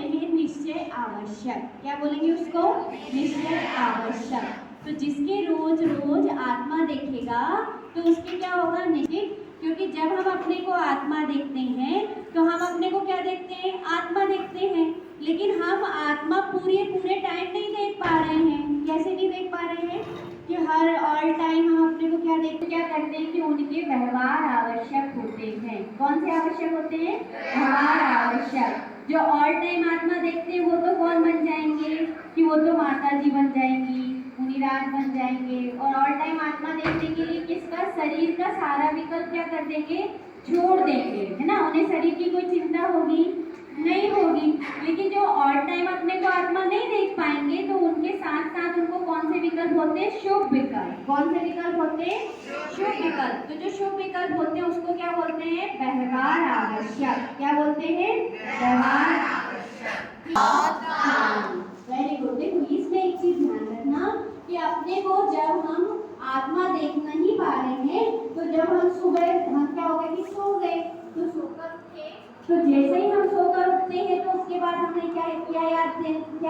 हैं निश्चय आवश्यक। क्या बोलेंगे उसको? निश्चय आवश्यक। तो जिसके रोज रोज आत्मा देखेगा तो उसके क्या होगा? निश्चित। क्योंकि जब हम अपने को आत्मा देखते हैं तो हम अपने को क्या देखते हैं? आत्मा देखते हैं। लेकिन हम आत्मा पूरे टाइम नहीं देख पा रहे हैं। कैसे नहीं देख पा रहे हैं? कि हर ऑल टाइम हम अपने को क्या देखते, क्या करते हैं कि उनके व्यवहार आवश्यक होते हैं। कौन से आवश्यक होते हैं? व्यवहार आवश्यक। जो ऑल टाइम आत्मा देखते हैं वो तो कौन बन जाएंगे? कि वो तो माता जी बन जाएंगी, मुनिराज बन जाएंगे। और ऑल टाइम आत्मा देखने के लिए किसका? शरीर का सारा विकल्प क्या कर देंगे? छोड़ देंगे, है ना। उन्हें शरीर की कोई चिंता होगी? नहीं होगी। लेकिन जो ऑल टाइम अपने को आत्मा नहीं देख पाएंगे तो उनके साथ साथ उनको कौन से विकल्प होते हैं? शुभ विकल्प। कौन से विकल्प होते हैं? शुभ विकल्प। तो जो शुभ विकल्प होते हैं उसको क्या बोलते हैं? व्यवहार आवश्यक। क्या बोलते हैं? व्यवहार आवश्यक। Very good. देखो इसमें एक चीज ध्यान रखना कि अपने को जब हम आत्मा देख नहीं पा रहे हैं तो जब हम सुबह हम क्या हो गया कि सो गए, तो सोकर उठे, तो जैसे ही हम सोकर उठते हैं तो उसके बाद हमें क्या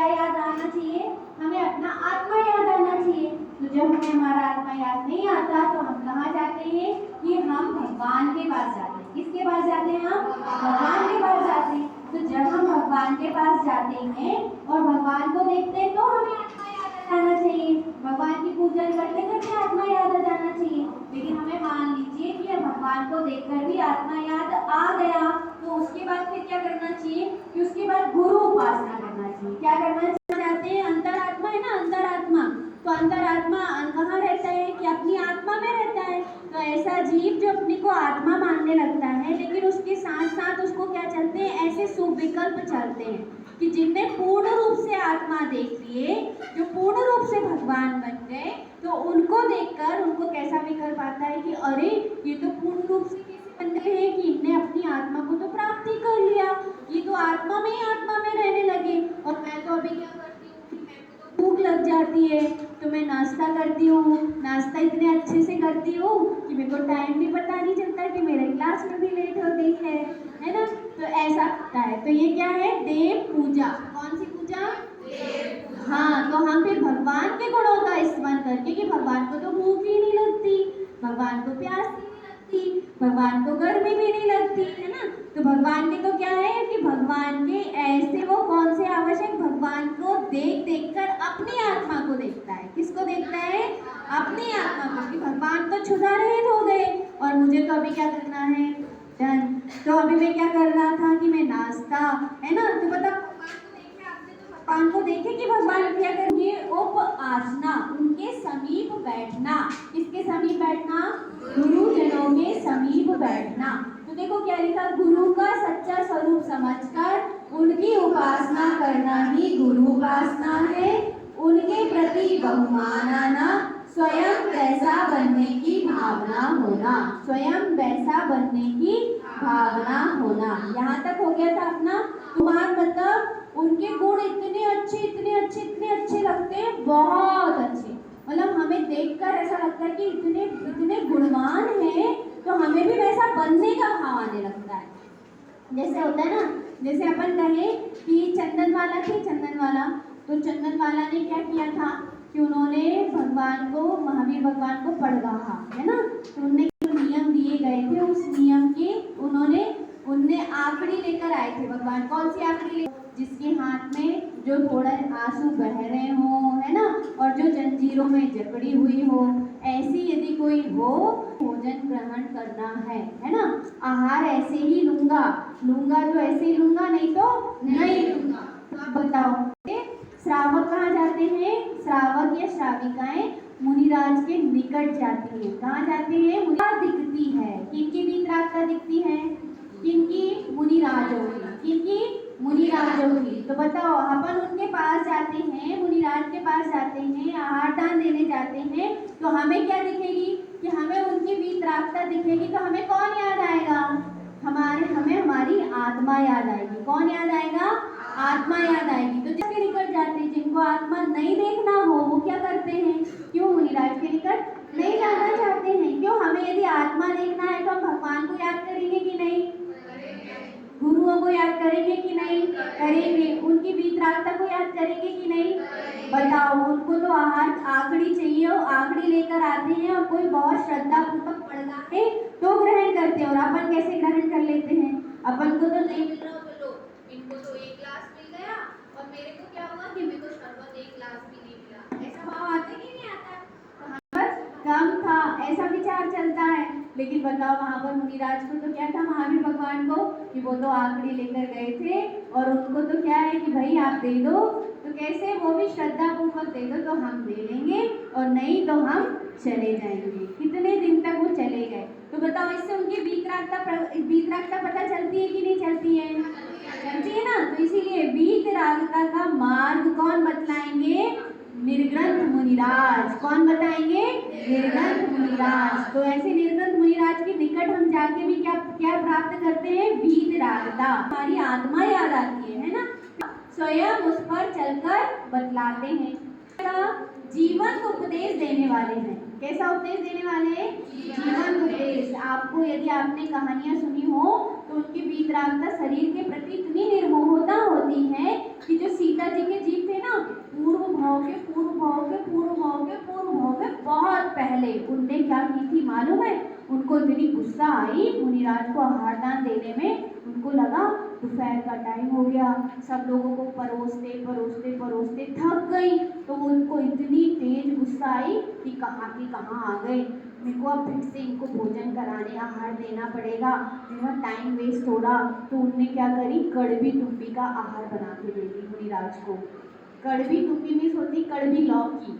याद आना चाहिए? हमें अपना आत्मा याद आना चाहिए। तो जब हमें हमारा आत्मा याद नहीं आता तो हम कहाँ जाते हैं? कि हम भगवान के पास जाते हैं। किसके पास जाते हैं? हम भगवान के पास जाते हैं। तो जब हम भगवान के पास जाते हैं और भगवान को देखते हैं तो हमें आत्मा याद आ जाना चाहिए। भगवान की पूजन करते करते आत्मा याद आ जाना चाहिए। लेकिन हमें मान लीजिए कि भगवान को देखकर भी आत्मा याद आ गया तो उसके बाद फिर क्या करना चाहिए? कि उसके बाद गुरु उपासना करना चाहिए। क्या करना चाहते हैं? अंतरात्मा है ना, अंतरात्मा। तो अंतरात्मा कहाँ रहता है? कि अपनी आत्मा में रहता है। तो ऐसा जीव जो अपने को आत्मा मानने लगता है लेकिन उसके साथ साथ उसको क्या चलते हैं? ऐसे शुभ विकल्प चलते हैं कि जिनमें पूर्ण रूप से आत्मा देख लिए, जो पूर्ण रूप से भगवान बन गए, तो उनको देखकर उनको कैसा विकल्प आता है कि अरे ये तो पूर्ण रूप से बन गए हैं कि इनने अपनी आत्मा को तो प्राप्ति कर लिया, ये तो आत्मा में ही आत्मा में रहने लगे। और मैं तो अभी क्या करती हूँ कि मेरे को तो भूख लग जाती है तो मैं नाश्ता करती हूँ, नाश्ता इतने अच्छे से करती हूँ कि मेरे को टाइम भी पता नहीं चलता कि मेरे क्लास में भी लेट हो गई है ना। तो ऐसा होता है। तो ये क्या है? देव पूजा। कौन सी पूजा? हाँ। तो हम फिर भगवान के गुणों का स्मरण करके कि भगवान को तो भूख ही नहीं लगती, भगवान को प्यास नहीं लगती, भगवान को गर्मी भी नहीं लगती, है ना। तो भगवान के तो क्या है कि भगवान के ऐसे वो कौन से आवश्यक? भगवान को देख देख कर अपनी आत्मा को देखता है। किसको देखता है? अपनी आत्मा को। कि भगवान तो क्षुधा रहित हो गए और मुझे तो अभी क्या करना है? डन। तो अभी मैं क्या कर रहा था कि मैं नाश्ता, है ना। तो बता भगवान को देखे कि भगवान क्या करेंगे? उपासना, उनके समीप बैठना। किसके समीप बैठना? गुरुजनों के समीप बैठना। तो देखो क्या लिखा? गुरु का सच्चा स्वरूप समझकर उनकी उपासना करना ही गुरु उपासना है। उनके प्रति बहुमान आना, स्वयं वैसा बनने की भावना होना। स्वयं वैसा बनने की भावना होना। यहाँ तक हो गया था अपना। तुम्हारा मतलब उनके गुण इतने अच्छे लगते हैं, बहुत अच्छे। मतलब हमें देखकर ऐसा लगता है कि इतने गुणवान हैं तो हमें भी वैसा बनने का भाव आने लगता है। जैसे होता है ना, जैसे अपन कहें कि चंदनवाला थे, चंदनवाला। तो चंदनवाला ने क्या किया था कि उन्होंने भगवान को, महावीर भगवान को पढ़वाहा, है ना। तो उन्होंने जो नियम दिए गए थे उस नियम के उनने आखिरी लेकर आए थे भगवान। कौन सी आखिरी? जिसके हाथ में जो थोड़ा आंसू बह रहे हो, है ना, और जो जंजीरों में जकड़ी हुई हो, ऐसी यदि कोई हो, भोजन ग्रहण करना है ना। आहार ऐसे ही लूंगा तो ऐसे ही लूंगा, नहीं तो नहीं लूंगा। तो आप बताओ, श्रावक कहाँ जाते हैं? श्रावक या श्राविकाएं मुनिराज के निकट जाती है। कहाँ जाते हैं? मुनिराज दिखती है। किनकी वीतरागता दिखती है? किनकी? मुनिराजों की। किनकी? मुनिराजों की। तो बताओ, अपन उनके पास जाते हैं, मुनिराज के पास जाते हैं, आहार दान देने जाते हैं, तो हमें क्या दिखेगी? कि हमें उनकी वीतरागता दिखेगी। तो हमें कौन याद आएगा? हमें हमारी आत्मा याद आएगी। कौन याद आएगा? आत्मा याद आएगी। तो जिसके निकट जाते हैं, जिनको आत्मा नहीं देखना हो, वो क्या करते हैं? क्यों मुनिराज के निकट नहीं जाना चाहते हैं? क्यों? हमें यदि आत्मा देखना है तो हम भगवान को याद करेंगे कि नहीं? गुरुओं को याद करेंगे कि नहीं? करेंगे। उनकी वीतरागता को याद करेंगे कि नहीं? बताओ, उनको तो आहार आखड़ी चाहिए, वो आखड़ी लेकर आते हैं और कोई बहुत श्रद्धा पूर्वक पढ़ता है तो ग्रहण करते हैं। और अपन कैसे ग्रहण कर लेते हैं? अपन को तो नहीं मिल रहा तो लो, इनको तो एक गिलास मिल गया और मेरे को क्या हुआ कि मेरे को शरबत एक गिलास भी नहीं मिला। ऐसा भाव आता है कि नहीं आता? तो हाँ, बस कम था, ऐसा विचार चलता है। लेकिन बताओ वहां पर मुनिराज को तो क्या था, महावीर भगवान को, कि वो तो आखड़ी लेकर गए थे और उनको तो क्या है कि भाई आप दे दो, तो कैसे वो भी श्रद्धा पूर्वक दे दो तो हम दे लेंगे और नहीं तो हम चले जाएंगे। कितने दिन तक वो चले गए। तो बताओ इससे उनकी वीतरागता पता चलती है कि नहीं चलती है? चलती है ना। तो इसीलिए वीतरागता का मार्ग कौन बतलाएंगे? निर्ग्रंथ मुनिराज। कौन बताएंगे? निर्ग्रंथ मुनिराज। तो ऐसे निर्ग्रंथ मुनिराज के निकट हम जाके भी क्या क्या प्राप्त करते हैं? वीतरागता। हमारी आत्मा याद आती है ना, स्वयं उस पर चलकर बतलाते हैं। जीवन उपदेश देने वाले हैं। कैसा उपदेश देने वाले? जीवन उपदेश। आपको यदि आपने कहानियां सुनी हो तो उनकी वीतरागता शरीर के प्रति इतनी निर्मोहता होती है कि जो सीता जी के जीव थे ना, पूर्व भाव के बहुत पहले उनने क्या की थी मालूम है? उनको इतनी गुस्सा आई मुनिराज को आहार दान देने में, उनको लगा दोपहर का टाइम हो गया, सब लोगों को परोसते थक गई, तो उनको इतनी तेज गुस्सा आई कि कहाँ की कहाँ आ गए, मेरे को अब फिर से इनको भोजन कराने आहार देना पड़ेगा, मेरा टाइम वेस्ट हो रहा। तो उनने क्या करी, कड़वी तुप्पी का आहार बना के दे दी मुनिराज को। कड़वी तुप्पी मीन्स होती कड़वी लौकी।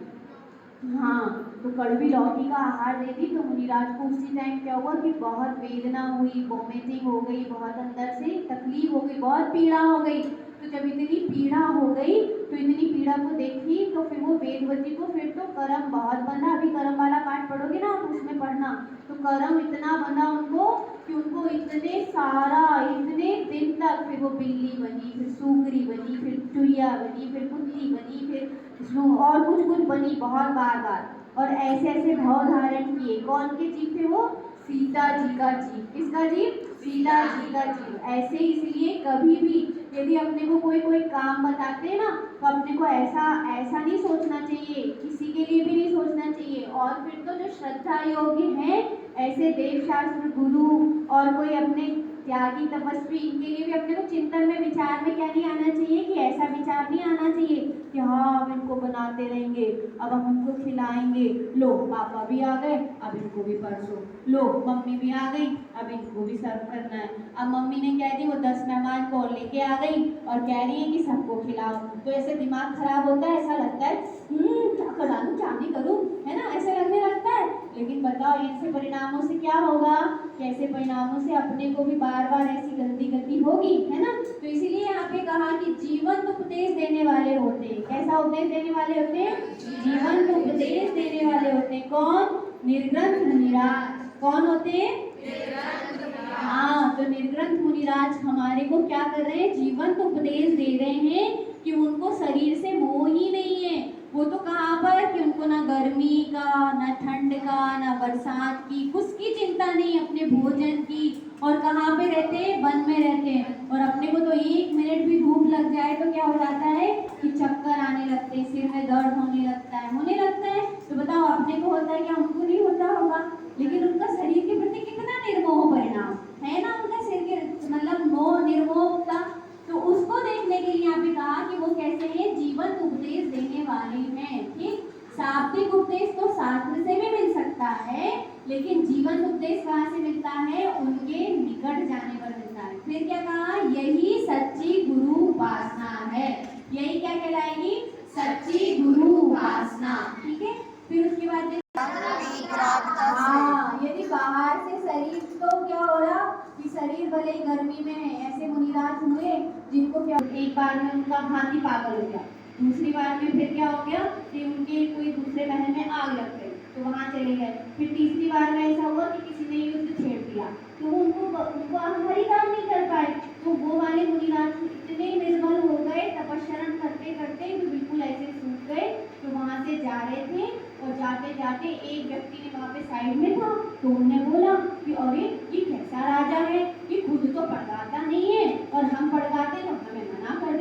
हाँ, तो कड़वी लौकी का आहार दे दी। तो मुनिराज को उसी टाइम क्या हुआ कि बहुत वेदना हुई, वोमिटिंग हो गई, बहुत अंदर से तकलीफ हो गई, बहुत पीड़ा हो गई। तो जब इतनी पीड़ा हो गई तो इतनी पीड़ा को देखी तो फिर वो वेदवती को फिर तो कर्म बहुत बंधा। अभी कर्म वाला पाठ पढ़ोगे ना तो उसमें पढ़ना, तो कर्म इतना बंधा उनको कि उनको इतने दिन तक फिर वो बिल्ली बनी, फिर सूकरी बनी, फिर चुईया बनी, फिर कुत्ती बनी, फिर और कुछ बनी बहुत बार। और ऐसे ऐसे भाव धारण किए। कौन के जीव थे वो? सीता जी का जीव। किसका जीव? सीता जी का जीव। ऐसे इसलिए कभी भी यदि अपने को कोई काम बताते हैं ना तो अपने को ऐसा नहीं सोचना चाहिए, किसी के लिए भी नहीं सोचना चाहिए। और फिर तो जो श्रद्धा योग्य हैं ऐसे देवशास्त्र गुरु और कोई अपने त्यागी तपस्वी, इनके लिए भी अपने को चिंतन में विचार में क्या नहीं आना चाहिए कि ऐसा विचार नहीं आना चाहिए कि हाँ अब इनको बनाते रहेंगे, अब हम उनको खिलाएंगे, लो पापा भी आ गए अब इनको भी परसो, लो मम्मी भी आ गई अब इनको भी सर्व करना है। अब मम्मी ने कह दी वो 10 मेहमान को लेके आ गई और कह रही है कि सबको खिलाओ, तो ऐसे दिमाग खराब होता है, ऐसा लगता है क्या करूँ क्या नहीं करूँ, है ना, ऐसे लगने लगता है। लेकिन बताओ ऐसे परिणामों से क्या होगा, कैसे परिणामों से अपने को भी बार बार ऐसी गलती होगी, है ना। तो इसीलिए यहाँ पे कहा कि जीवन उपदेश देने वाले होते हैं। कैसा उपदेश देने वाले होते हैं? जीवन उपदेश देने वाले होते हैं। कौन? निर्ग्रंथ मुनिराज। कौन होते हैं? हाँ, तो निर्ग्रंथ मुनिराज हमारे को क्या कर रहे हैं? जीवन उपदेश दे रहे हैं कि उनको शरीर से मोह ही नहीं है। वो तो कहाँ पर कि उनको ना गर्मी का, ना ठंड का, ना बरसात की, कुछ की चिंता नहीं, अपने भोजन की। और कहाँ पे रहते हैं? वन में रहते हैं। और अपने को तो 1 मिनट भी धूप लग जाए तो क्या हो जाता है कि चक्कर आने लगते हैं, सिर में दर्द होने लगता है। तो बताओ अपने को होता है क्या? हमको नहीं होता होगा। लेकिन उनका शरीर के प्रति कितना निर्मोह परिणाम है ना, उनका शरीर के मतलब मोह निर्मोहता। तो उसको देखने के लिए यहाँ पे कहा कि वो कैसे हैं? जीवन उपदेश देने वाले हैं। ठीक, शाब्दिक उपदेश तो शास्त्र से भी मिल सकता है, लेकिन जीवन उपदेश कहाँ से मिलता है? उनके निकट जाने पर मिलता है। फिर क्या कहा? यही सच्ची गुरु उपासना है। यही क्या कहलाएगी? सच्ची गुरु उपासना। ठीक है, फिर उसके बाद हाँ, यदि बाहर से शरीर तो क्या हो रहा कि शरीर भले ही गर्मी में है, ऐसे मुनिराज हुए जिनको क्या एक बार में उनका हाथी पागल हो गया, दूसरी बार में फिर क्या हो गया कि उनके कोई दूसरे महल में आग लग गई तो वहां चले गए, फिर तीसरी बार में ऐसा हुआ कि किसी ने युद्ध छेड़ दिया तो उनको हमारी काम नहीं कर पाए। तो वो वाले मुनिराज इतने निर्बल हो गए तपस्या करते करते कि बिल्कुल ऐसे सूख गए। तो वहां से जा रहे थे और जाते जाते एक व्यक्ति ने वहाँ पे साइड में था तो उन्होंने बोला कि अरे ये कैसा राजा है, ये खुद तो पड़गाता नहीं है और हम पड़गाते तो हमें मना कर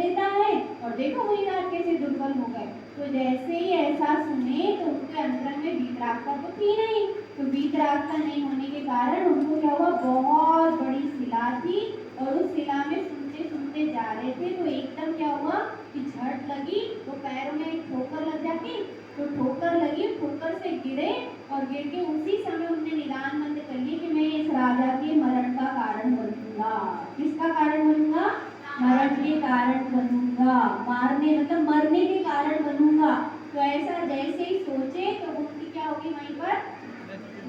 तो जैसे ही ऐसा सुने तो उनके अंदर में वीतरागता तो थी नहीं, तो वीतरागता नहीं होने के कारण उनको क्या हुआ, बहुत बड़ी शिला थी और उस शिला में सुनते सुनते जा रहे थे तो एकदम क्या हुआ कि झट लगी, तो पैर में एक ठोकर लग जाती, तो ठोकर लगी, ठोकर से गिरे और गिर के उसी समय उन्होंने निदान मंत्र कर लिया कि मैं इस राजा के मरण का कारण बनूंगा। किसका कारण बनूंगा? मरण के कारण बनूंगा, मारने मतलब मरने के कारण बनूंगा। तो ऐसा जैसे ही सोचे तो उनकी क्या होगी, वहीं पर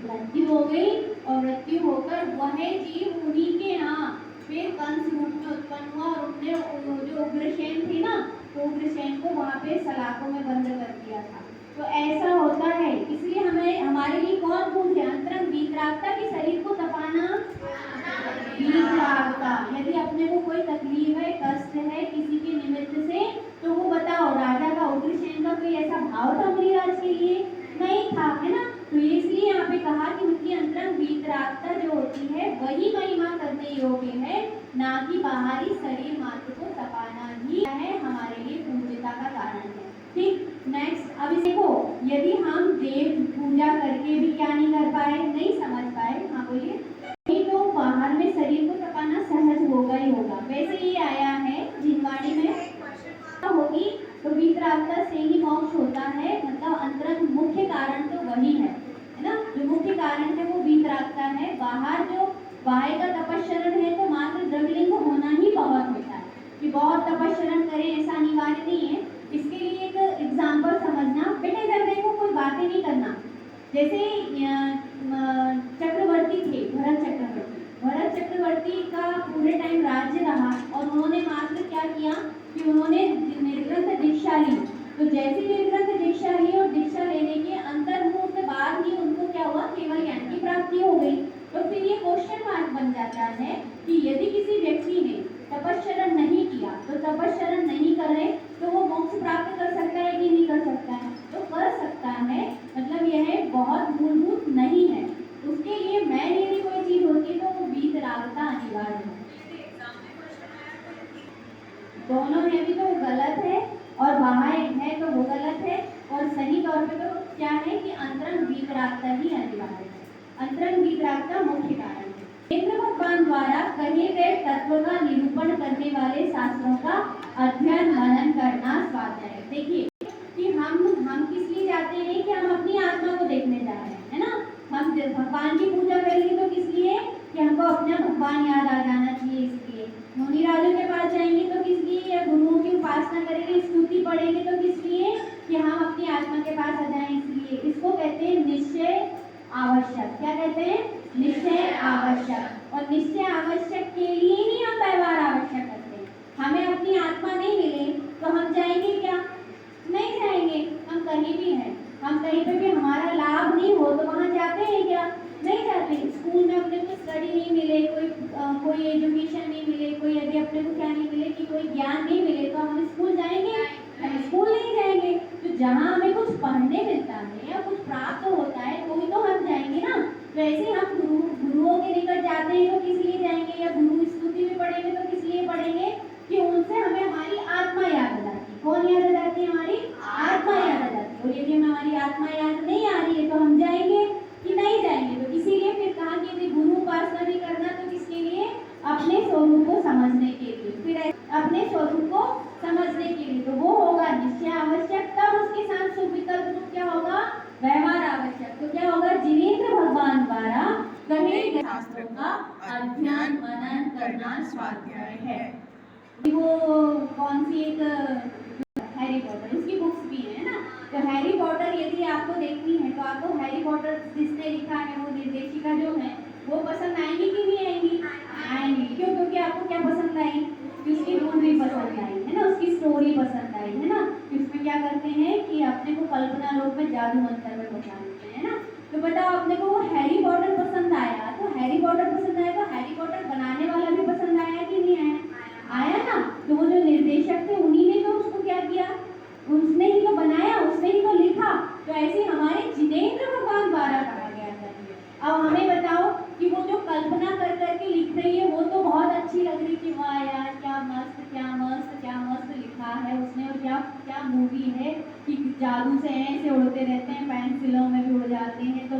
मृत्यु हो गई और मृत्यु होकर वह जीव उन्हीं के यहाँ फिर कंस रूप में उत्पन्न हुआ और उसने जो उग्रसेन थी ना, तो उग्रसेन को वहाँ पे सलाखों में बंद कर दिया था। तो ऐसा होता है, इसलिए हमें हमारे लिए कौन पूछे, अंतरंग वीतरागता कि शरीर को तपाना वीतरागता। यदि अपने को कोई तकलीफ है, कष्ट है किसी के निमित्त से, तो वो बताओ, राजा का उग्रसेन का कोई ऐसा भाव था मृगराज के लिए? नहीं था, है ना। तो इसलिए यहाँ पे कहा कि उनकी अंतरंग वीतरागता जो होती है वही महिमा करने योग्य है, ना कि बाहरी शरीर मात्र को तपाना ही है हमारे लिए पूज्यता का कारण है। ठीक, नेक्स्ट अब देखो, यदि हम देव पूजा करके भी क्या नहीं कर पाए, नहीं समझ पाए, हाँ बोलिए, नहीं तो बाहर में शरीर को तपाना सहज होगा ही होगा। वैसे ही आया है जिनवाणी में होगी, तो वीतरागता से ही मोक्ष होता है, मतलब अंतरंग मुख्य कारण तो वही है ना, जो मुख्य कारण है वो वीतरागता है। बाहर जो बाह्य का तपस्चरण है तो मात्र द्रव्यलिंग होना ही बहुत होता है, कि बहुत तपस्चरण करें ऐसा अनिवार्य नहीं है। इसके लिए एक एग्जाम्पल समझना, बेटे इधर देखो, कोई बातें नहीं करना। जैसे चक्रवर्ती थे, भरत चक्रवर्ती का पूरे टाइम राज्य रहा और उन्होंने मात्र क्या किया कि उन्होंने निर्ग्रंथ दीक्षा ली। तो जैसे निर्ग्रंथ दीक्षा ली और दीक्षा लेने के अंतर्मुहूर्त बाद ही उनको क्या हुआ, केवल ज्ञान की प्राप्ति हो गई। तो फिर ये क्वेश्चन मार्क बन जाता है कि यदि किसी व्यक्ति ने तपस्चरण नहीं किया, तो तपस्चरण नहीं करे तो वो मोक्ष प्राप्त कर सकता है कि नहीं कर सकता है? तो कर सकता है, मतलब यह बहुत मूलभूत नहीं है। उसके लिए मैं यदि कोई चीज होती तो वो वीतरागता अनिवार्य है। दोनों है भी तो वो गलत है और बाह्य है तो वो गलत है, और सही तौर पे तो क्या है कि अंतरंग वीतरागता ही अनिवार्य है। अंतरंग वीतरागता मुख्य कारण है। इंद्र भगवान द्वारा कहे गए तत्व का निरूपण करने वाले शास्त्रों का अध्ययन मनन करना स्वाध्याय। देखिए कि हम किस लिए जाते हैं कि हम अपनी आत्मा को देखने जा रहे हैं, है ना। हम भगवान की पूजा करेंगे तो किस लिए, कि हमको अपना भगवान याद आ जाना चाहिए, इसलिए। मुनि राजों के पास जाएंगे तो किस लिए, या गुरुओं की उपासना करेंगे, स्तुति पढ़ेंगे तो किस लिए, कि हम अपनी आत्मा के पास आ जाएं, इसलिए। इसको कहते हैं निश्चय आवश्यक। क्या कहते हैं? निश्चय आवश्यक। और निश्चय आवश्यक के लिए ही हम व्यवहार आवश्यक करते हैं। हमें अपनी आत्मा नहीं मिले तो हम जाएंगे क्या? नहीं जाएंगे। हम कहीं भी हैं, हम कहीं पे भी हमारा लाभ नहीं हो तो वहाँ जाते हैं क्या? नहीं जाते। स्कूल में अपने को स्टडी नहीं मिले, कोई एजुकेशन नहीं मिले, कोई यदि अपने को क्या नहीं मिले कि कोई ज्ञान नहीं मिले, तो हम स्कूल जाएंगे? हम स्कूल नहीं जाएंगे। तो जहाँ हमें कुछ पढ़ने मिलता है या कुछ प्राप्त होता है तो ही तो हम जाएंगे ना। तो ऐसे हम गुरुओं के निकट जाते हैं तो किस लिए जाएंगे, या गुरु स्तुति भी पढ़ेंगे तो किस लिए पढ़ेंगे, कि उनसे हमें हमारी आत्मा याद आ जाती है। कौन याद आ जाती है? हमारी आत्मा याद आ जाती है। और यदि हमारी आत्मा याद नहीं आ रही है तो हम जाएंगे कि नहीं जाएंगे? तो इसीलिए फिर कहा कि यदि गुरु उपासना भी करना तो किसके लिए? अपने स्वरूप को समझने के लिए। फिर अपने स्वरूप को समझने के लिए तो वो होगा निश्चय आवश्यक, तब उसके साथ सुविकल्प रूप क्या होगा? व्यवहार आवश्यक। तो क्या होगा? जिनेंद्र भगवान द्वारा कहे गए शास्त्रों का अध्ययन मनन करना स्वाध्याय है। वो कौन सी एक हैरी पॉटर, उसकी बुक्स भी है ना। तो हैरी पॉटर यदि आपको देखनी है तो आपको हैरी पॉटर जिसने लिखा है वो निर्देशिका जो है वो पसंद आएंगी कि नहीं आएंगी? आएंगी। क्यों? क्योंकि आपको क्या पसंद आई? उसकी मूवी पसंद आई है ना, उसकी स्टोरी पसंद आई है ना। इसमें क्या करते हैं कि अपने को कल्पना लोक में जादू मंत्र में पहुंचा देते हैं ना। तो बताओ, अपने को वो हैरी पॉटर पसंद आया, तो हैरी पॉटर पसंद आया तो हैरी पॉटर बनाने वाला भी पसंद आया कि नहीं आया? आया ना। तो वो जो निर्देशक थे उन्हीं ने तो उसको क्या किया, उसने ही तो बनाया, उसने ही तो लिखा। तो ऐसे हमारे जिनेंद्र भगवान द्वारा कहा गया था। अब हमें बताओ कि वो जो कल्पना कर करके लिख रही है वो तो बहुत अच्छी लग रही कि वाह यार क्या मस्त क्या मस्त क्या मस्त लिखा है उसने, और क्या क्या मूवी है कि जादू से ऐसे उड़ते रहते हैं, पेंसिलों में भी उड़ जाते हैं, तो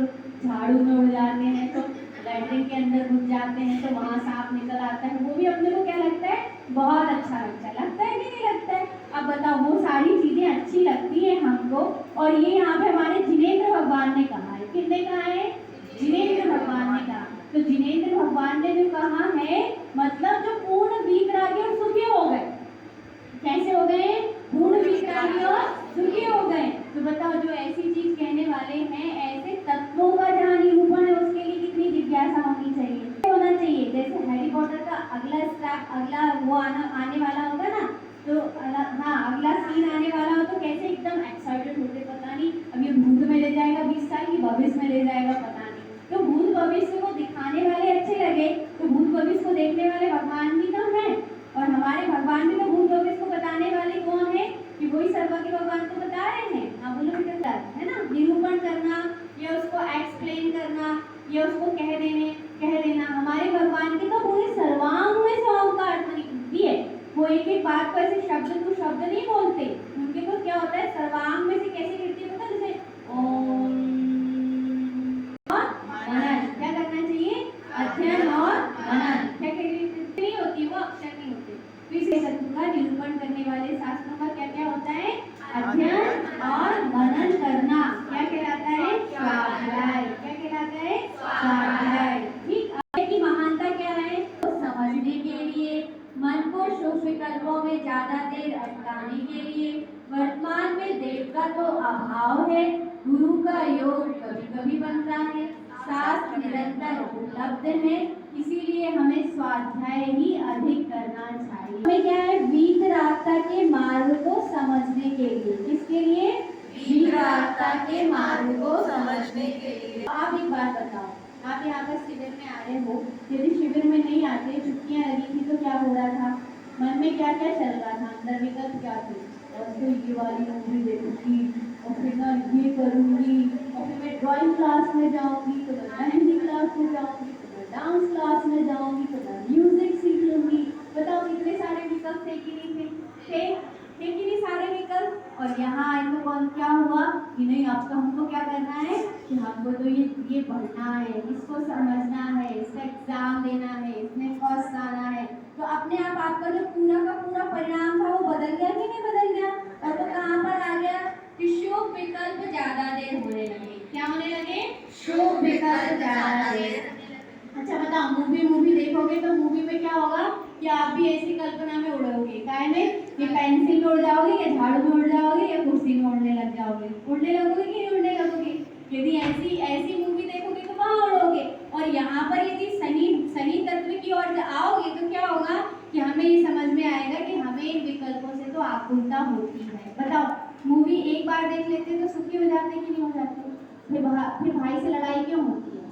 झाड़ू में उड़ जाते हैं, तो लैट्रिन के अंदर घुस जाते हैं, तो वहाँ सांप निकल आता है। वो भी अपने को क्या लगता है, बहुत अच्छा लगता है कि नहीं लगता है। अब बताओ, वो सारी चीजें अच्छी लगती है हमको, और ये यहाँ पे हमारे जिनेंद्र भगवान ने कहा है। किसने कहा है? जिनेंद्र भगवान ने कहा। तो जिनेंद्र भगवान ने जो कहा है, मतलब जो पूर्ण वीतरागी और सुखी हो गए। कैसे हो गए? पूर्ण वीतरागी और सुखी हो गए। तो बताओ, जो ऐसी चीज कहने वाले हैं, ऐसे तत्वों का जहाँ निरूपण है, उसके लिए कितनी जिज्ञासा होनी चाहिए, होना चाहिए। जैसे हैरी पॉटर का अगला वो आने वाला होगा ना, तो हाँ, अगला सीन आने वाला हो तो कैसे एकदम एक्साइटेड होते, पता नहीं अब ये भूत में ले जाएगा 20 साल की, भविष्य में ले जाएगा पता नहीं। तो भूत भविष्य को दिखाने वाले अच्छे लगे, तो भूत भविष्य को देखने वाले भगवान भी तो हैं, और हमारे भगवान भी तो भूत भविष्य को बताने वाले कौन है? कि वही सर्व के भगवान को बता रहे हैं। हाँ बोलो बेटा, है ना, निरूपण करना या उसको एक्सप्लेन करना या उसको कह देना। हमारे भगवान के तो पूरे सर्वांग में सौंग का अर्थ निकलती है। वो एक एक बात को ऐसे शब्द टू शब्द नहीं बोलते, उनके तो क्या होता है, सर्वांग में से कैसे गिरती है पता, जैसे ओम। क्या करना चाहिए? अध्ययन और मनन। क्या नहीं होती, वो अक्षर नहीं होते। फिर तत्व का निरूपण करने वाले शास्त्रों का क्या क्या होता है? अध्ययन और मनन करना। क्या कहलाता है? स्वाध्याय। क्या कहलाता है? स्वाध्याय। ठीक। की महानता क्या है? तो समझने के लिए, मन को शुभ विकल्पों में ज्यादा देर अटकाने के लिए, वर्तमान में देव का तो अभाव है, गुरु का योग कभी कभी बनता है, शास्त्र निरंतर उपलब्ध है, इसीलिए हमें स्वाध्याय ही अधिक करना चाहिए। हमें क्या है? वीतरागता के मार्ग को समझने के लिए। किसके लिए? वीतरागता के मार्ग को समझने के लिए। आप एक बात बताओ, आप यहाँ पर शिविर में आ रहे हो, यदि शिविर में नहीं आते, छुट्टियाँ लगी थी, तो क्या हो रहा था? मन में क्या क्या चल रहा था? अंदर विकल्प क्या थे? और तो ये वाली मूवी देखूंगी, और फिर ना ये करूंगी, और फिर मैं ड्राइंग क्लास में जाऊंगी, तो मैं मेहंदी क्लास में जाऊंगी, तो मैं डांस क्लास में जाऊंगी, तो मैं म्यूजिक सीख लूंगी। बताओ, कितने सारे विकल्प थे कि नहीं थे? थे कि नहीं सारे विकल्प? और यहाँ आए तो कौन क्या हुआ कि नहीं, अब तो हमको क्या करना है कि हमको तो ये पढ़ना है, इसको समझना है, इसका एग्जाम देना है, इसमें फर्स्ट आना है। तो अपने आप आपका जो पूरा का पूरा परिणाम था वो बदल गया कि नहीं बदल गया? और तो कहाँ पर आ गया कि शुभ विकल्प ज्यादा देर होने लगे। क्या होने लगे? शुभ विकल्प ज्यादा देर। अच्छा बताओ, मूवी देखोगे तो मूवी में क्या होगा कि आप भी ऐसी कल्पना में उड़ोगे। काय में? ये पेंसिल में उड़ जाओगे, या झाड़ू में उड़ जाओगे, या कुर्सी में उड़ने लग जाओगे। उड़ने लगोगे कि नहीं उड़ने लगोगे? यदि ऐसी मूवी देखोगे तो कहाँ उड़ोगे? और यहाँ पर यदि सही तत्व की ओर आओगे तो क्या होगा कि हमें ये समझ में आएगा कि हमें इन विकल्पों से तो आकुलता होती है। बताओ, मूवी एक बार देख लेते तो सुखी हो जाते कि नहीं हो जाते? फिर भाई से लड़ाई क्यों होती है?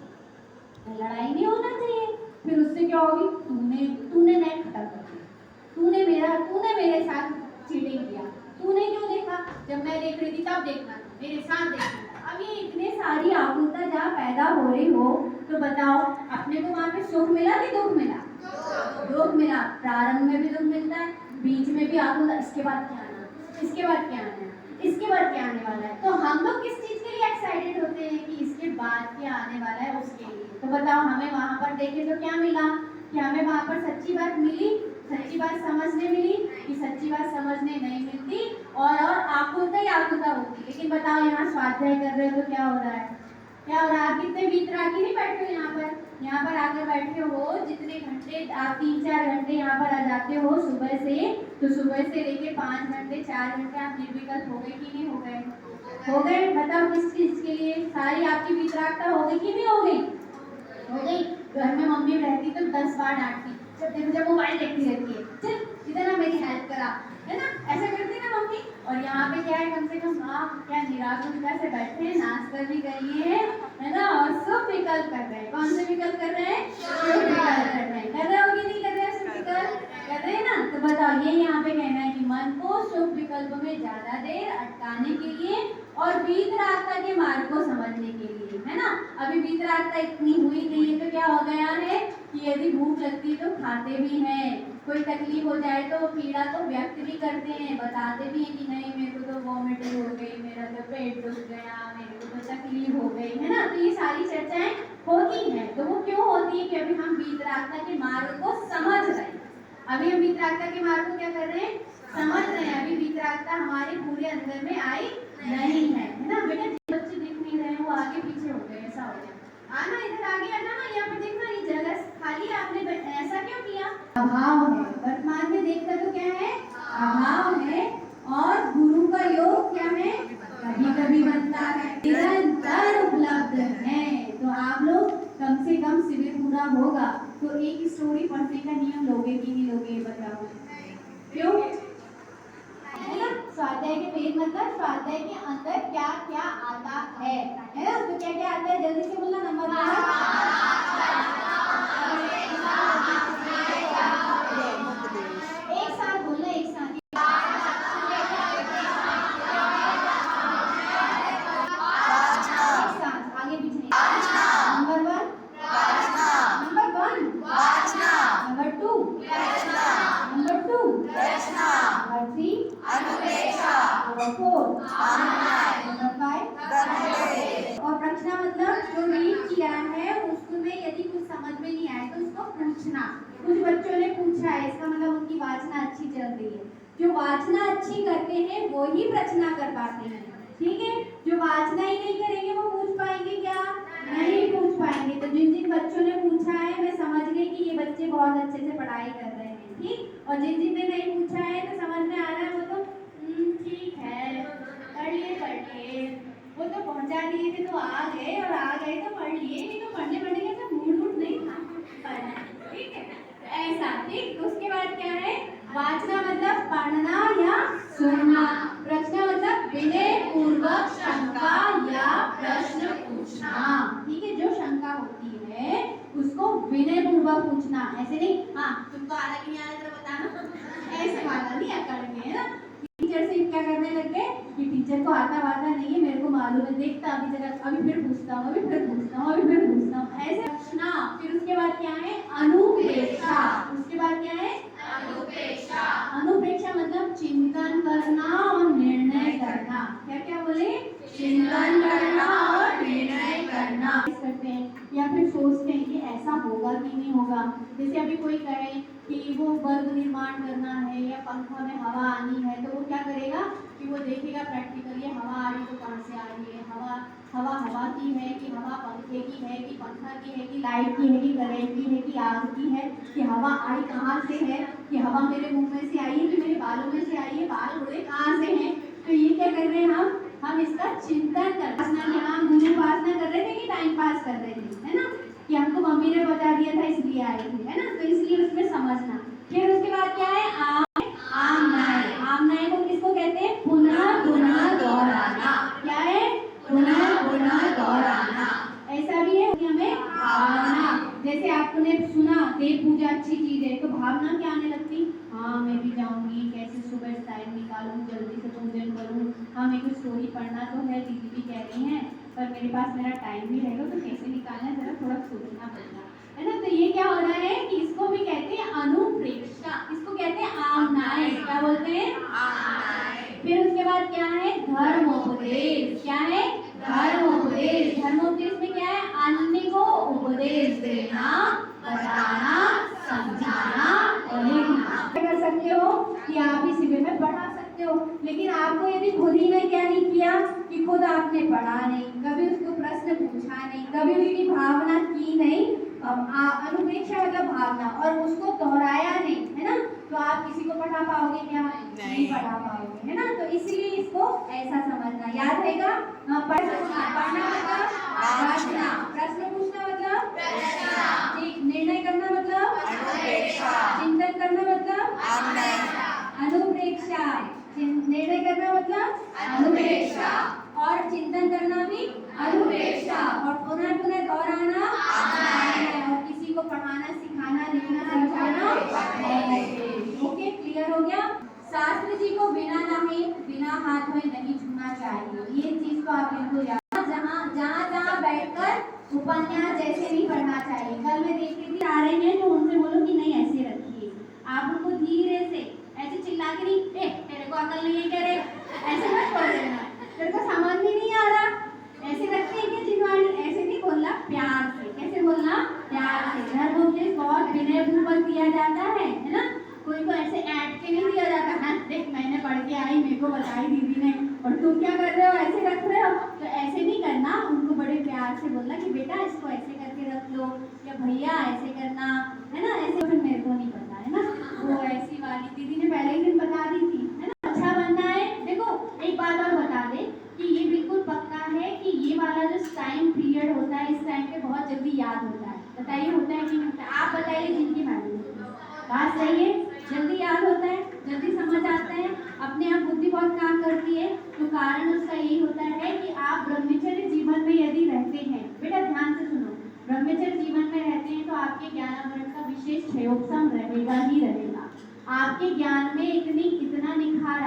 लड़ाई नहीं होना चाहिए। फिर उससे क्या होगी? तूने नेट खत्म कर दिया, तूने मेरे साथ चीटिंग किया, तूने क्यों देखा? जब मैं देख रही थी तब देखना, मेरे साथ देखना। अब ये इतने सारी आकुलता जहाँ पैदा हो रही हो, तो बताओ, अपने को वहाँ पे सुख मिला कि दुख मिला? दुख मिला। प्रारंभ में भी दुख मिलता है, बीच में भी आकुलता, इसके बाद क्या आना, इसके बाद क्या आना, इसके बाद क्या आने वाला है। तो हम लोग किस चीज के लिए एक्साइटेड होते हैं कि इसके बाद क्या आने वाला है, उसके लिए। तो बताओ, हमें वहाँ पर देखे तो क्या मिला कि हमें वहाँ पर सच्ची बात मिली, सच्ची बात समझने मिली कि सच्ची बात समझने नहीं मिलती, और आकुलता ही आकुलता होती। लेकिन बताओ, यहाँ स्वाध्याय कर रहे हो तो क्या हो रहा है? क्या हो रहा है? आप कितने वीतरागी नहीं बैठे हो यहाँ पर आकर बैठे हो, जितने घंटे आप 3-4 घंटे यहाँ पर आ जाते हो सुबह से, तो सुबह से लेके 5 घंटे 4 घंटे आप निर्विकल्प हो गए कि नहीं हो गए? हो गए। बताओ, किस चीज के लिए? सारी आपकी वीतरागता हो गई कि नहीं हो गई? हो गई। घर में मम्मी रहती तो 10 बार डांटती, जब मोबाइल देखती रहती है, चल इधर ना मेरी हेल्प करा, है ना, ऐसा करती ना मम्मी। और यहाँ पे क्या है, कम से कम आप क्या निराकुलता से बैठे हैं, नाच कर भी गई है ना, और सब विकल्प कर रहे हैं। कौन से विकल्प कर रहे हैं? शुभ विकल्प कर रहे हैं। कर रहे हो कि नहीं कर रहे हैं? शुभ विकल्प कर रहे हैं ना। तो बताओ, ये यहाँ पे कहना है कि मन को शुभ विकल्प में ज्यादा देर अटकाने के लिए और वीतरागता के मार्ग को समझने के लिए, है ना। अभी वीतरागता इतनी हुई नहीं है तो क्या हो गया है कि यदि भूख लगती है तो खाते भी हैं, कोई तकलीफ हो जाए तो पीड़ा तो व्यक्त भी करते हैं, बताते भी हैं कि नहीं मेरे को तो वॉमिटिंग हो गई, मेरा तो पेट दुख गया, मेरे को तो तकलीफ हो गई, है ना। तो ये सारी चर्चाएं होती हैं। तो वो क्यों होती है कि अभी हम वीतरागता के मार्ग को समझ रहे हैं। अभी हम वीतरागता के मार्ग को क्या कर रहे हैं, समझ रहे हैं। अभी वीतरागता हमारे पूरे अंदर में आई नहीं है ना। बेटा बच्चे दिख नहीं रहे, वो आगे पीछे हो गए, ऐसा हो गया। आना इधर आगे आना, यहाँ पर देखना, ये जगह खाली है, आपने ऐसा क्यों किया। अभाव है, वर्तमान में देखकर तो क्या है, अभाव है। और गुरु का योग क्या है, कभी कभी बनता है, निरंतर उपलब्ध है। तो आप लोग कम से कम शिविर पूरा होगा तो एक स्टोरी पढ़ने का नियम लोगे कि नहीं लोगे, बताओ क्यों, है ना। स्वाध्याय के पेज मतलब स्वाध्याय के अंदर क्या क्या आता है ना। तो क्या क्या आता है, जल्दी से बोलना। नंबर 1 एक साथ बोलना, एक साथ। आगे पीछे। Number 1 number 2 number 3 number 4 number 5। और प्रश्न मतलब जो रीड किया है उसमें यदि कुछ समझ में नहीं आए तो उसको पूछना। कुछ बच्चों ने पूछा है, इसका मतलब उनकी वाचना अच्छी चल रही है। जो वाचना अच्छी करते हैं वो ही प्रश्न कर पाते हैं, ठीक है। जो वाचना ही नहीं करेंगे वो पूछ पाएंगे क्या, नहीं पूछ पाएंगे। तो जिन जिन बच्चों ने पूछा है मैं समझ गई कि ये बच्चे बहुत अच्छे से पढ़ाई कर रहे हैं, ठीक। और जिन जिन ने नहीं पूछा है तो समझ में आ रहा है, वो तो ठीक है पढ़ लिए, वो तो पहुंचा दिए थे तो आ गए, और आ गए तो पढ़ लिए, नहीं तो पढ़ने का तो मूड नहीं था पढ़ना, ठीक है ऐसा, ठीक। तो उसके बाद क्या है, वाचना मतलब पढ़ना या सुनना। प्रश्न मतलब विनय पूर्वक शंका या प्रश्न पूछना, ठीक है। जो शंका होती है उसको विनय पूर्वक पूछना, ऐसे नहीं हाँ तुमको आ रहा कि नहीं आ रहा बताना, ऐसे वाला नहीं करके, है ना। टीचर से क्या करने लग गए कि टीचर को आता नहीं है, मेरे को मालूम है, देखता अभी जगह, अभी फिर पूछता हूँ, अभी फिर पूछता हूँ, अभी फिर पूछता हूँ, ऐसे प्रश्न। फिर उसके बाद क्या है, अनुप्रेक्षा। उसके बाद क्या है, अनुप्रेक्षा। अनुप्रेक्षा मतलब चिंतन करना और निर्णय करना। क्या क्या बोले, चिंतन करना और निर्णय करना करते हैं, या फिर सोचते हैं कि ऐसा होगा कि नहीं होगा। जैसे अभी कोई कहे कि वो बल्ब निर्माण करना है या पंखा में हवा आनी है, तो वो क्या करेगा कि वो देखेगा प्रैक्टिकली हवा आ रही तो कहाँ से आ रही है, हवा की है कि हवा पंखे की है कि पंखा की है कि लाइट की है कि करंट की है कि आग की है, कि हवा आई कहाँ से है, कि हवा मेरे मुंह में से आई है कि मेरे बालों में से आई है, बाल उड़े कहाँ से हैं। तो ये क्या कर रहे हैं हम इसका चिंतन कर, हम गुरु उपासना कर रहे थे कि टाइम पास कर रहे थे, है ना, कि हमको मम्मी ने बता दिया था इसलिए आए थे, है ना। तो इसलिए उसमें समझना। फिर उसके बाद क्या है, आम नए को किसको कहते हैं, पुनः पुनः दोहराना। क्या है, पुनः पुनः दोहराना। ऐसा भी है कि हमें भावना, जैसे आपने सुना देव पूजा अच्छी चीज है तो भावना क्या आने लगती, हाँ मैं भी जाऊंगी, कैसे सुबह टाइम निकालूं, जल्दी से पूजन करूं। हाँ मेरे को स्टोरी पढ़ना तो है, दीदी भी कह रही हैं, पर मेरे पास मेरा टाइम भी रहेगा तो कैसे निकालना है, जरा थोड़ा सोचना पड़ेगा, है ना। तो ये क्या हो रहा है कि इसको भी कहते हैं अनुप्रेक्षा, इसको कहते हैं आमनाय। क्या बोलते हैं, आमनाय। फिर उसके बाद क्या है, धर्मोपदेश। क्या है, धर्मोपदेश। धर्मोपदेश में क्या है, अन्य को उपदेश देना, बताना, समझाना और लिखना। कर सकते हो कि आप इस शिविर में पढ़ा सकते हो, लेकिन आपको यदि खुद ही ने क्या नहीं किया कि खुद आपने पढ़ा नहीं, कभी उसको प्रश्न पूछा नहीं, कभी उसकी भावना की नहीं, अनुप्रेक्षा मतलब भावना, और उसको दोहराया नहीं, है ना, तो आप किसी को पढ़ा पाओगे क्या, नहीं पढ़ा पाओगे, है ना। तो इसलिए इसको ऐसा समझना, याद रहेगा। पढ़ना मतलब वाचना, प्रश्न पूछना मतलब ठीक, निर्णय करना मतलब चिंतन करना मतलब अनुप्रेक्षा, निर्णय करना मतलब अनुप्रेक्षा, और चिंतन करना भी अनुप्रेक्षा, और पुनः पुनः दोहराना, और किसी को पढ़ाना, सिखाना, लिखना, समझाना। ओके, क्लियर हो गया। शास्त्र जी को बिना नहाए, बिना हाथ में नहीं छूना चाहिए, ये चीज तो आप बिल्कुल याद। जहाँ बैठकर उपन्यास जैसे नहीं पढ़ना चाहिए। कल मैं देख रही थी आ रहे हैं तो उनसे बोलो कि नहीं ऐसे रखिए, आप कि नहीं, ए तेरे को अकल नहीं है क्या रे, ऐसे मत बोल देना, तेरे को समझ में नहीं आ रहा, ऐसे रखते हैं क्या जिनवाणी, ऐसे नहीं बोलना, प्यार से, कैसे बोलना, प्यार से। धर्मोपदेश बहुत विनयपूर्वक दिया जाता है ना, कोई को ऐसे ऐड के नहीं दिया जाता, हाँ देख मैंने पढ़ के आई, मेरे को बताई दीदी ने और तुम क्या कर रहे हो, ऐसे रख रहे हो, तो ऐसे नहीं करना, उनको बड़े प्यार से बोलना कि बेटा इसको ऐसे करके रख लो, या भैया ऐसे करना, है ना, ऐसे फिर मेरे को नहीं पता है ना, वो ऐसी वाली दीदी ने पहले ही दिन बता दी थी, है ना। अच्छा बनना है, देखो एक बात और बता दे कि ये बिल्कुल पक्का है कि ये वाला जो टाइम पीरियड होता है, इस टाइम पे बहुत जल्दी याद होता है, बताइए होता है कि नहीं होता है, आप बताइए जिनकी मैडम बात सही है, जल्दी याद होता है, जल्दी समझ आता है, अपने आप बुद्धि बहुत काम करती है, तो कारण उसका यही होता है कि आप ब्रह्मचर्य जीवन में यदि रहते हैं, बेटा ध्यान से सुनो, ब्रह्मचर्य जीवन में रहते हैं तो आपके ज्ञानावरण का विशेष क्षयोपम रहेगा ही रहेगा, आपके ज्ञान में इतना निखार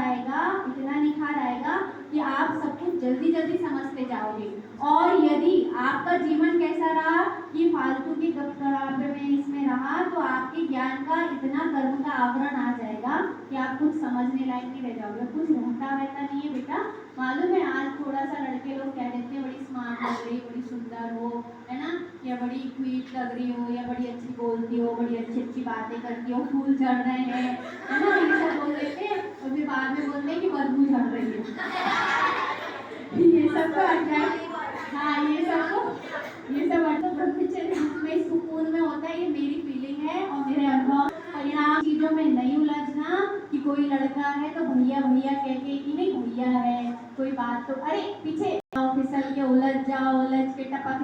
आएगा कि आप सब कुछ जल्दी जल्दी समझते जाओगे। और यदि आपका जीवन कैसा रहा, ये फालतू के गप में इसमें रहा, तो आपके ज्ञान का इतना कर्म का आवरण आ जाएगा कि आप कुछ समझने लायक नहीं रह जाओगे, कुछ रहता नहीं है बेटा। मालूम है आज थोड़ा सा लड़के लोग कह देते हैं बड़ी स्मार्ट लग रही, बड़ी सुंदर हो, है ना, या बड़ी क्वीट लग रही हो, या बड़ी अच्छी बोलती हो, बड़ी अच्छी अच्छी बातें करती हो, फूल झड़ रहे हैं, है ना, ये सब बोल देते हैं और फिर बाद में बोलते हैं कि बदबू झड़ रही है। ये सब तो अज्ञान, हाँ ये सब तो ब्रह्मचर्य में सुकून में होता है, ये मेरी फीलिंग है और मेरे अनुभव। परिणाम चीजों में नहीं उलझना कि कोई लड़का है तो भैया भैया कह के कि नहीं भैया है, कोई बात तो अरे पीछे फिसल के उलझ के टपक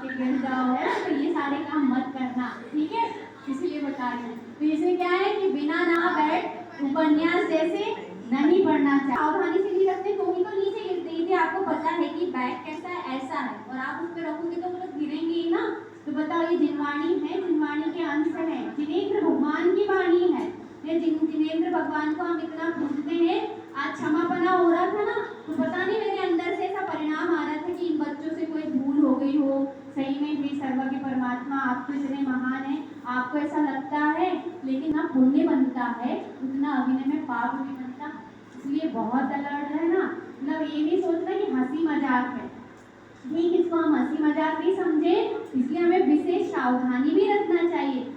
के गिर जाओ, है तो ये सारे काम मत करना, ठीक है, इसलिए बता रही हूँ। तो इसमें क्या है कि बिना ना बैठ उपन्यास जैसे नहीं पढ़ना चाहिए, सावधानी से नहीं रखते तो ही तो नीचे गिरते ही थे, आपको पता है कि बैग कैसा है, ऐसा है, और आप उस पर रखोगे तो वो लोग गिरेंगे ही ना। तो बताओ ये जिनवाणी है, जिनवाणी के अंश है, जिनेंद्र भगवान की वाणी है, ये जिनेंद्र भगवान को हम इतना पूजते हैं। आज क्षमापना हो रहा था ना, तो पता नहीं मेरे अंदर से ऐसा परिणाम आ रहा था कि इन बच्चों से कोई भूल हो गई हो, सही में भी सर्वज्ञ परमात्मा आप तो इतने महान हैं, आपको ऐसा लगता है, लेकिन ना पुण्य बनता है उतना अभिनय में पाप भी बनता, इसलिए बहुत अलर्ट रहना। मतलब ये नहीं सोचना कि हंसी मजाक है, ठीक, इसको हम हंसी मजाक नहीं समझे, इसलिए हमें विशेष सावधानी भी रखना चाहिए।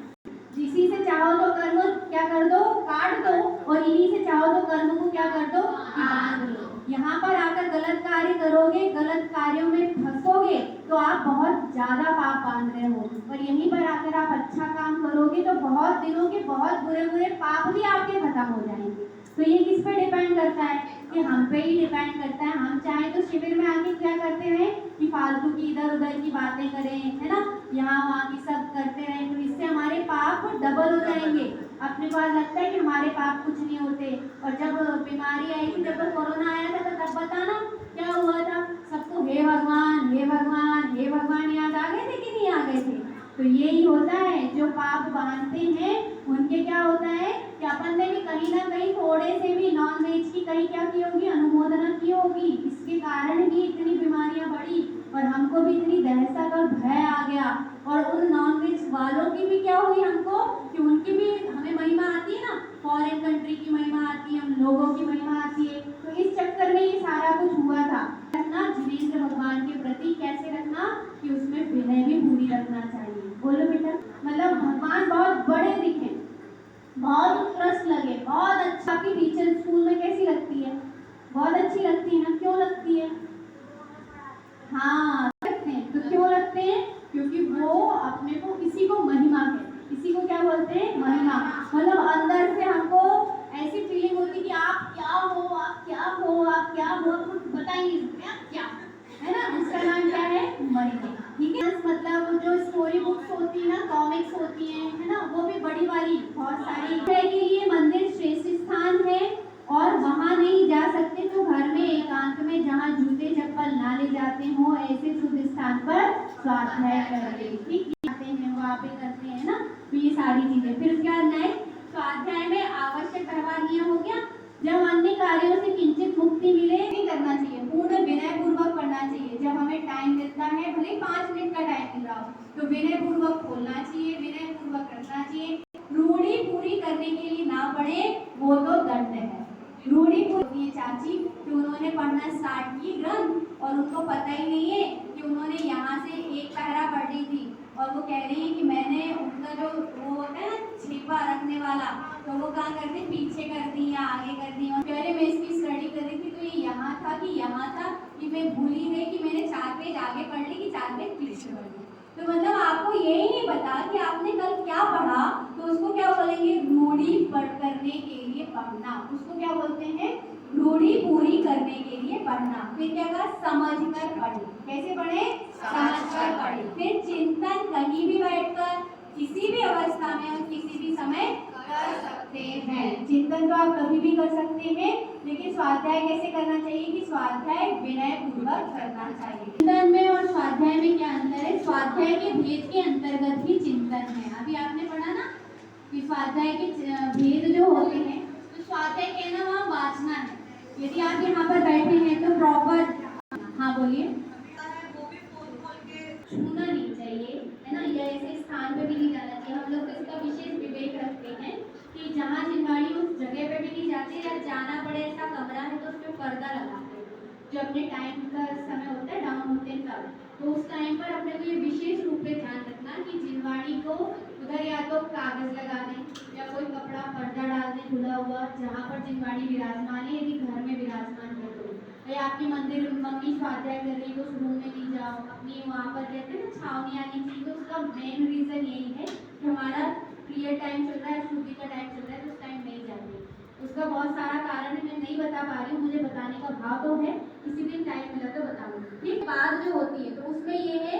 जिसी से चाहो तो कर्म क्या कर दो, काट दो, और इन्हीं से चाहो तो कर्म को क्या कर दो, बांध दो। यहाँ पर आकर गलत कार्य करोगे, गलत कार्यों में फंसोगे तो आप बहुत ज्यादा पाप बांध रहे हो, और यहीं पर आकर आप अच्छा काम करोगे तो बहुत दिनों के बहुत बुरे बुरे पाप भी आपके खत्म हो जाएंगे। तो ये किस पे डिपेंड करता है, कि हम पे ही डिपेंड करता है। हम चाहे तो शिविर में आके क्या करते हैं कि फालतू की इधर उधर की बातें करें, है ना, यहाँ वहाँ की सब करते रहें, तो इससे हमारे पाप डबल हो जाएंगे। अपने को लगता है कि हमारे पाप कुछ नहीं होते, और जब बीमारी आई थी, जब कोरोना आया था, तो तब बताना क्या हुआ था, सबको हे भगवान हे भगवान हे भगवान याद आ गए थे कि नहीं आ गए थे। तो यही होता है, जो पाप बांधते हैं उनके क्या होता है कि अपन ने भी कहीं ना कहीं थोड़े से भी नॉन वेज की कहीं क्या की होगी, अनुमोदना की होगी, इसके कारण ही इतनी बीमारियां बढ़ी और हमको भी इतनी दहशत और भय आ गया, और उन नॉन वेज वालों की भी क्या हुई हमको कि उनकी भी हमें महिमा आती है ना, फॉरेन कंट्री की महिमा आती है, हम लोगों की महिमा आती है, तो इस चक्कर में ये सारा कुछ हुआ था। रखना जिनेंद्र भगवान के प्रति कैसे रखना कि उसमें विनय भी पूरी रखना चाहिए। बोलो बेटा, मतलब भगवान बहुत बड़े दिखे, बहुत उत्कृष्ट लगे, बहुत अच्छा। की टीचर स्कूल में कैसी लगती है, बहुत अच्छी लगती है ना, क्यों लगती है, हाँ लगते हैं, तो क्यों लगते हैं, क्योंकि वो अपने को इसी को महिमा कहते, इसी को क्या बोलते हैं, महिमा। मतलब अंदर से हमको ऐसी फीलिंग होती कि आप क्या हो, आप क्या हो, आप क्या हो, कुछ बता ही नहीं सकते आप क्या, है ना, उसका नाम क्या है, महिमा, ठीक है। मतलब जो स्टोरी बुक्स होती है ना, कॉमिक्स होती है ना, वो भी बड़ी वाली बहुत सारी है कि ये मंदिर श्रेष्ठ स्थान है, और वहाँ नहीं जा सकते तो घर में एकांत में जहाँ जूते चप्पल ना ले जाते हो, ऐसे शुद्ध स्थान पर स्वाध्याय करें, ठीक, आते हैं वहाँ पे करते हैं ना, तो ये सारी चीजें। फिर उसके बाद नेक्स्ट स्वाध्याय में आवश्यक व्यवहार नियम हो गया, जब अन्य कार्यों से किंचित मुक्ति मिले नहीं करना चाहिए, पूर्ण विनय पूर्वक पढ़ना चाहिए। जब हमें टाइम मिलता है, भले 5 मिनट का टाइम मिल रहा हो, तो विनय पूर्वक बोलना चाहिए, विनय पूर्वक करना चाहिए। रूढ़ी पूरी करने के लिए ना पढ़े वो तो दंड है। रूढ़ी होती है चाची कि उन्होंने पढ़ना स्टार्ट की ग्रंथ और उनको पता ही नहीं है कि उन्होंने यहाँ से एक पैरा पढ़ी थी और वो कह रही है कि मैंने उनका जो वो होता है ना छिपा रखने वाला, तो वो कहाँ कर दी, पीछे कर दी या आगे कर दी। और कह रहे मैं इसकी स्टडी कर रही थी तो ये यहाँ था कि यहाँ था कि मैं भूल ही गई कि मैंने 4 पेज आगे पढ़ ली कि 4 पेज पीछे पढ़ ली। तो मतलब आपको यही नहीं पता कि आपने कल क्या पढ़ा, तो उसको क्या बोलेंगे, रूढ़ी करने के लिए पढ़ना। उसको क्या बोलते हैं, रूढ़ी पूरी करने के लिए पढ़ना। फिर क्या कहा, समझ कर पढ़े। कैसे पढ़े, समझ कर पढ़े। फिर चिंतन कहीं भी बैठकर किसी भी अवस्था में और किसी भी समय कर सकते हैं। चिंतन तो आप कभी भी कर सकते हैं, लेकिन स्वाध्याय कैसे करना चाहिए कि स्वाध्याय विनय पूर्वक करना चाहिए। चिंतन में और स्वाध्याय में क्या अंतर है, स्वाध्याय के भेद के अंतर्गत ही चिंतन है। अभी आपने पढ़ा ना कि स्वाध्याय के भेद जो होते हैं, तो स्वाध्याय कहना वहाँ वाचना है। यदि आप यहाँ पर बैठे हैं तो प्रॉपर, हाँ बोलिए, छूना नहीं चाहिए, है ना, या ऐसे स्थान पे भी नहीं जाना चाहिए। हम लोग इसका विशेष विवेक रखते हैं कि जहाँ जिनवाणी उस जगह पे भी नहीं जाते, या जाना पड़े ऐसा कमरा है तो उस पर पर्दा लगाते हैं। जो अपने टाइम का समय होता है, डाउन होते हैं तब, तो उस टाइम पर अपने को ये विशेष रूप से ध्यान रखना कि जिनवाणी को उधर या तो कागज लगा दें या कोई कपड़ा पर्दा डाल दें खुला हुआ, जहाँ पर जिनवाणी विराजमान है। यदि घर में विराजमान है तो, या आपकी मंदिर मम्मी स्वाध्याय कर रही है तो उस रूम में नहीं जाओ, अपनी वहाँ पर रहते हैं ना छावनी आनी चाहिए। तो उसका मेन रीज़न यही है कि हमारा पीरियड टाइम चल रहा है, श्रुति का टाइम चल रहा है, तो उस टाइम नहीं जाते। उसका बहुत सारा कारण है, मैं नहीं बता पा रही हूँ, मुझे बताने का भाव तो है, किसी दिन टाइम मिला तो बताऊँगी। ठीक, बात जो होती है तो उसमें ये है